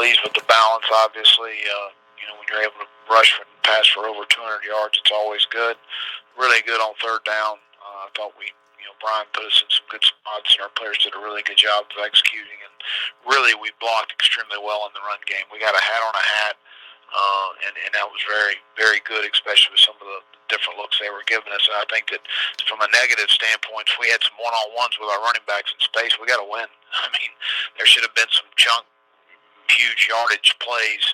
pleased with the balance, obviously. When you're able to rush and pass for over 200 yards, it's always good. Really good on third down. I thought Brian put us in some good spots, and our players did a really good job of executing. And really, we blocked extremely well in the run game. We got a hat on a hat, and that was very, very good, especially with some of the different looks they were giving us. And I think that from a negative standpoint, if we had some one-on-ones with our running backs in space, we got to win. I mean, there should have been some huge yardage plays.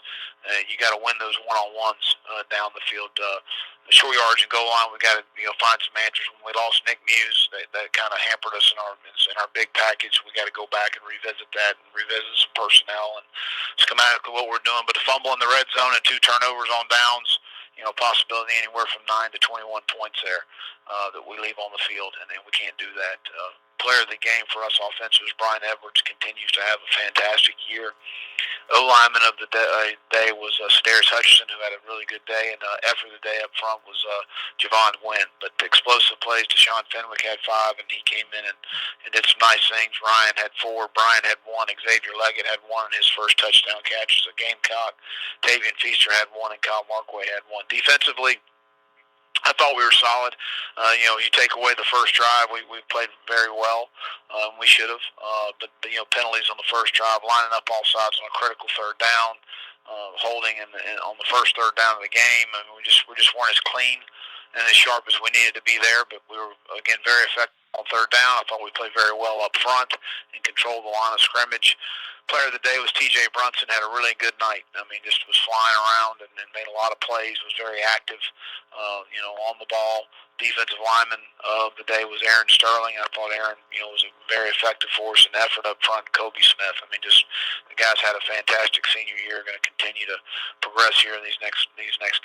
You got to win those one-on-ones down the field. The short yardage and goal line, we got to find some answers. When we lost Nick Muse, that kind of hampered us in our big package. We got to go back and revisit that and revisit some personnel and schematically what we're doing. But the fumble in the red zone and 2 turnovers on downs, possibility anywhere from 9 to 21 points there that we leave on the field, and we can't do that. Player of the game for us offensively is Brian Edwards. Continues to have a fantastic year. O-lineman of the day was Stairs Hutchinson, who had a really good day, and effort of the day up front was Javon Gwynn. But the explosive plays, Deshaun Fenwick had 5, and he came in and did some nice things. Ryan had 4, Brian had 1, Xavier Leggett had 1 in his first touchdown catch as a Gamecock. Tavian Feaster had 1, and Kyle Markway had 1. Defensively, I thought we were solid. You take away the first drive, we played very well. We should have. But penalties on the first drive, lining up all sides on a critical third down, holding on the first third down of the game. I mean, we just weren't as clean and as sharp as we needed to be there. But we were, again, very effective on third down. I thought we played very well up front and controlled the line of scrimmage. Player of the day was T.J. Brunson. Had a really good night. I mean, just was flying around and made a lot of plays. Was very active, on the ball. Defensive lineman of the day was Aaron Sterling. I thought Aaron, was very effective for us in effort up front. Kobe Smith. I mean, just the guys had a fantastic senior year. Going to continue to progress here in these next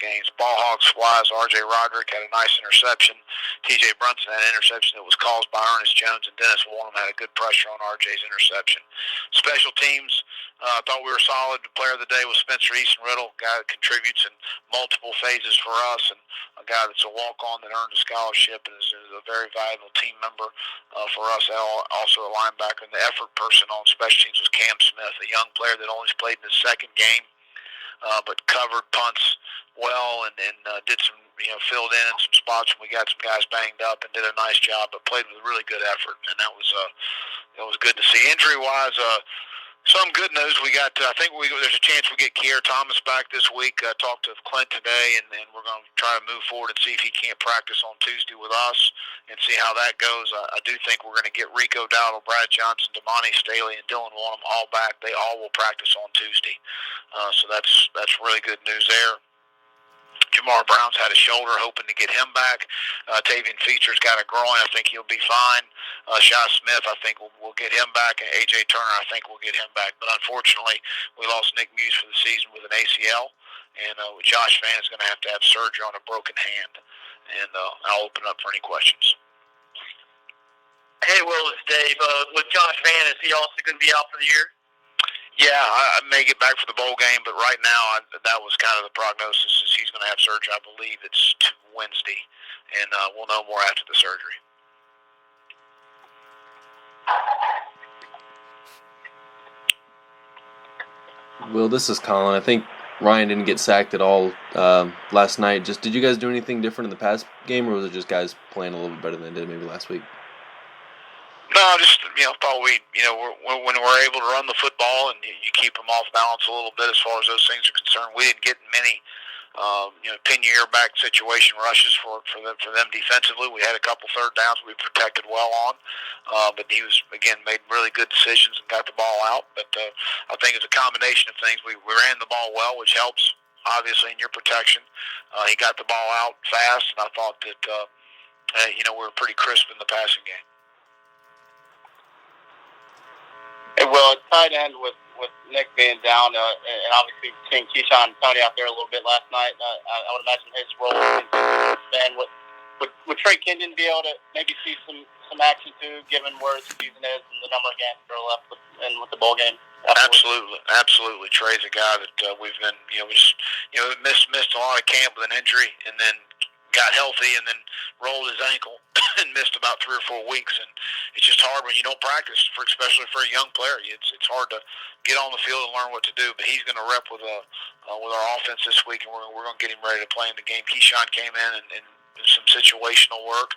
games. Ball hogs wise, R.J. Roderick had a nice interception. T.J. Brunson had an interception that was caused by Ernest Jones, and Dennis Warren had a good pressure on R.J.'s interception. Special teams, I thought we were solid. The player of the day was Spencer Easton-Riddle, a guy that contributes in multiple phases for us, and a guy that's a walk-on that earned a scholarship and is a very valuable team member for us. Also a linebacker, and the effort person on special teams was Cam Smith, a young player that only played in his second game, but covered punts well and did some, filled in some spots when we got some guys banged up and did a nice job, but played with really good effort, and that was good to see. Injury-wise, some good news. We got. I think there's a chance we get Kier Thomas back this week. I talked to Clint today, and we're going to try to move forward and see if he can't practice on Tuesday with us and see how that goes. I do think we're going to get Rico Dowdle, Brad Johnson, Damani Staley, and Dylan Wanham all back. They all will practice on Tuesday, so that's really good news there. Jamar Brown's had a shoulder, hoping to get him back. Tavian Feaster's got a groin. I think he'll be fine. Shy Smith, I think we'll get him back. And A.J. Turner, I think we'll get him back. But unfortunately, we lost Nick Muse for the season with an ACL. And Josh Vann is going to have surgery on a broken hand. And I'll open up for any questions. Hey, Will, it's Dave. With Josh Vann, is he also going to be out for the year? Yeah, I may get back for the bowl game, but right now that was kind of the prognosis is he's going to have surgery. I believe it's Wednesday, and we'll know more after the surgery. Will, this is Colin. I think Ryan didn't get sacked at all last night. Just did you guys do anything different in the past game, or was it just guys playing a little bit better than they did maybe last week? No, just thought we when we're able to run the football and you keep them off balance a little bit as far as those things are concerned. We didn't get many pin your ear back situation rushes for them defensively. We had a couple third downs we protected well on, but he was again made really good decisions and got the ball out. But I think it's a combination of things. We ran the ball well, which helps obviously in your protection. He got the ball out fast, and I thought that we were pretty crisp in the passing game. Well, tight end with Nick being down, and obviously seeing Keyshawn and Tony out there a little bit last night, I would imagine his role will continue to expand. Would Trey Kindon be able to maybe see some action too, given where the season is and the number of games that are left with the bowl game? Absolutely. Trey's a guy that we've been, missed a lot of camp with an injury, and then got healthy, and then rolled his ankle and missed about 3 or 4 weeks, and it's just hard when you don't practice, especially for a young player. It's hard to get on the field and learn what to do. But he's going to rep with our offense this week, and we're going to get him ready to play in the game. Keyshawn came in and some situational work.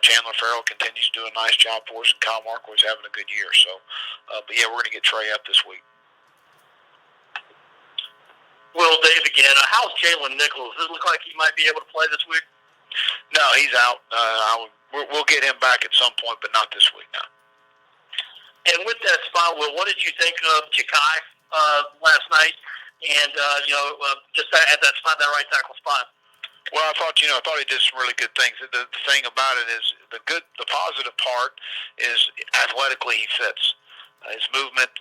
Chandler Farrell continues to do a nice job for us, and Kyle Marco is having a good year. So, but yeah, we're going to get Trey up this week. Will, Dave again. How's Jaylen Nichols? Does it look like he might be able to play this week? No, he's out. We'll get him back at some point, but not this week, no. And with that spot, Will, what did you think of Jakai last night? And, just at that spot, that right tackle spot? Well, I thought he did some really good things. The thing about it is the positive part is athletically he fits. His movement,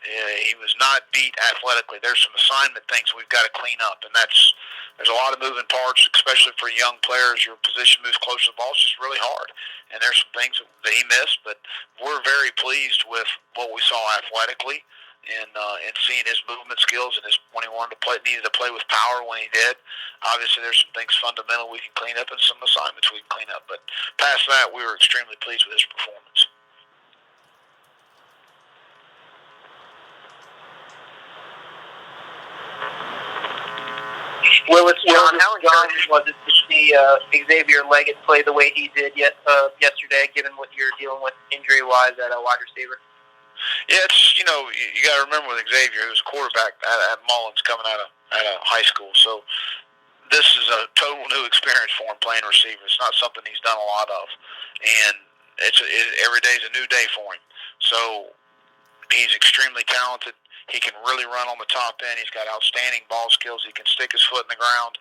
he was not beat athletically. There's some assignment things we've got to clean up, and there's a lot of moving parts, especially for young players. Your position moves close to the ball. It's just really hard, and there's some things that he missed, but we're very pleased with what we saw athletically and seeing his movement skills and when he needed to play with power when he did. Obviously, there's some things fundamental we can clean up and some assignments we can clean up, but past that, we were extremely pleased with his performance. Will, it's John. How encouraging was it to see Xavier Leggett play the way he did yesterday, given what you're dealing with injury-wise at a wide receiver? Yeah, it's you got to remember with Xavier, he was a quarterback at Mullins coming out of high school, so this is a total new experience for him playing receiver. It's not something he's done a lot of, and every day's a new day for him. So he's extremely talented. He can really run on the top end. He's got outstanding ball skills. He can stick his foot in the ground.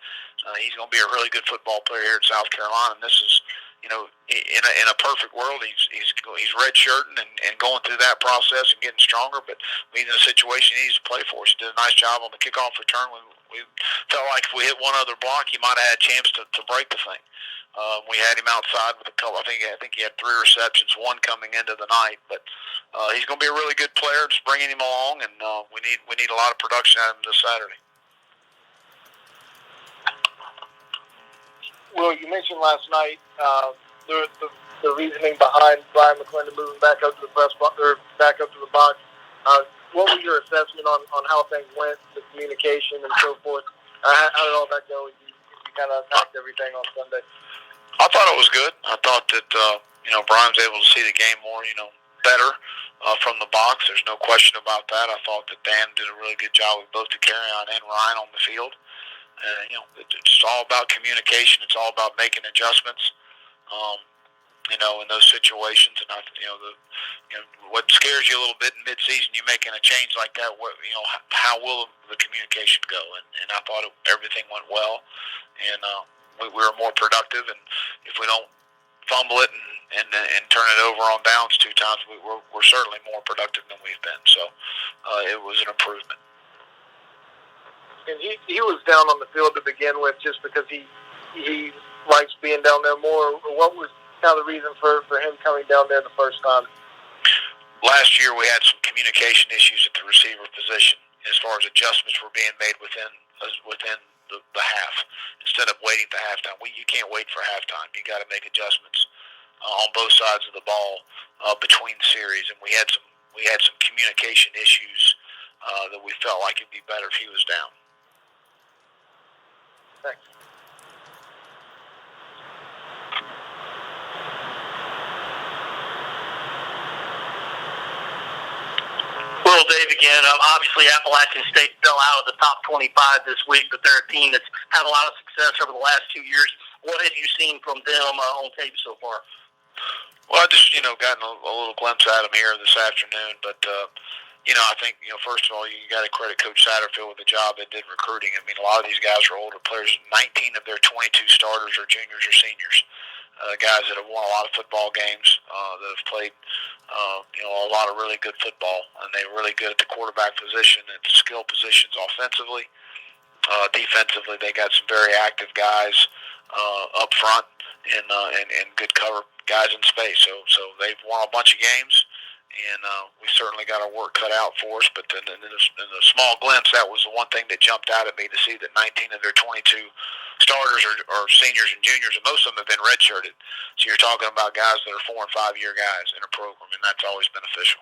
He's going to be a really good football player here at South Carolina. And this is, in a perfect world, he's redshirting and going through that process and getting stronger. But he's in a situation he needs to play for us. He did a nice job on the kickoff return. We felt like if we hit one other block, he might have had a chance to break the thing. We had him outside with a couple. I think he had 3 receptions, one coming into the night. But he's going to be a really good player. Just bringing him along, and we need a lot of production out of him this Saturday. Will, you mentioned last night the reasoning behind Brian McClendon moving back up to the press box or back up to the box. What was your assessment on how things went, the communication and so forth? How did all that go? You kind of attacked everything on Sunday. I thought it was good. I thought that Brian was able to see the game more better from the box. There's no question about that. I thought that Dan did a really good job with both Carrion and Ryan on the field. It's all about communication. It's all about making adjustments. In those situations, and what scares you a little bit in mid-season, you making a change like that. How will the communication go? And I thought everything went well, and we were more productive. And if we don't fumble it and turn it over on downs 2 times, we're certainly more productive than we've been. So it was an improvement. And he was down on the field to begin with just because he likes being down there more. What was kind of the reason for him coming down there the first time? Last year we had some communication issues at the receiver position as far as adjustments were being made within the half instead of waiting to halftime. You can't wait for halftime. You got to make adjustments on both sides of the ball between series, and we had some communication issues that we felt like it'd be better if he was down. Thanks. Well, Dave, again, obviously Appalachian State fell out of the top 25 this week, but they're a team that's had a lot of success over the last 2 years. What have you seen from them on tape so far? Well, I just, gotten a little glimpse at them here this afternoon, but, I think, first of all, you got to credit Coach Satterfield with the job they did recruiting. I mean, a lot of these guys are older players. 19 of their 22 starters are juniors or seniors. Guys that have won a lot of football games, that have played, a lot of really good football, and they're really good at the quarterback position, at the skill positions offensively. Defensively, they got some very active guys up front and good cover guys in space. So they've won a bunch of games, and we certainly got our work cut out for us. But in the small glimpse, that was the one thing that jumped out at me, to see that 19 of their 22 starters are seniors and juniors, and most of them have been redshirted. So you're talking about guys that are 4- and 5-year guys in a program, and that's always beneficial.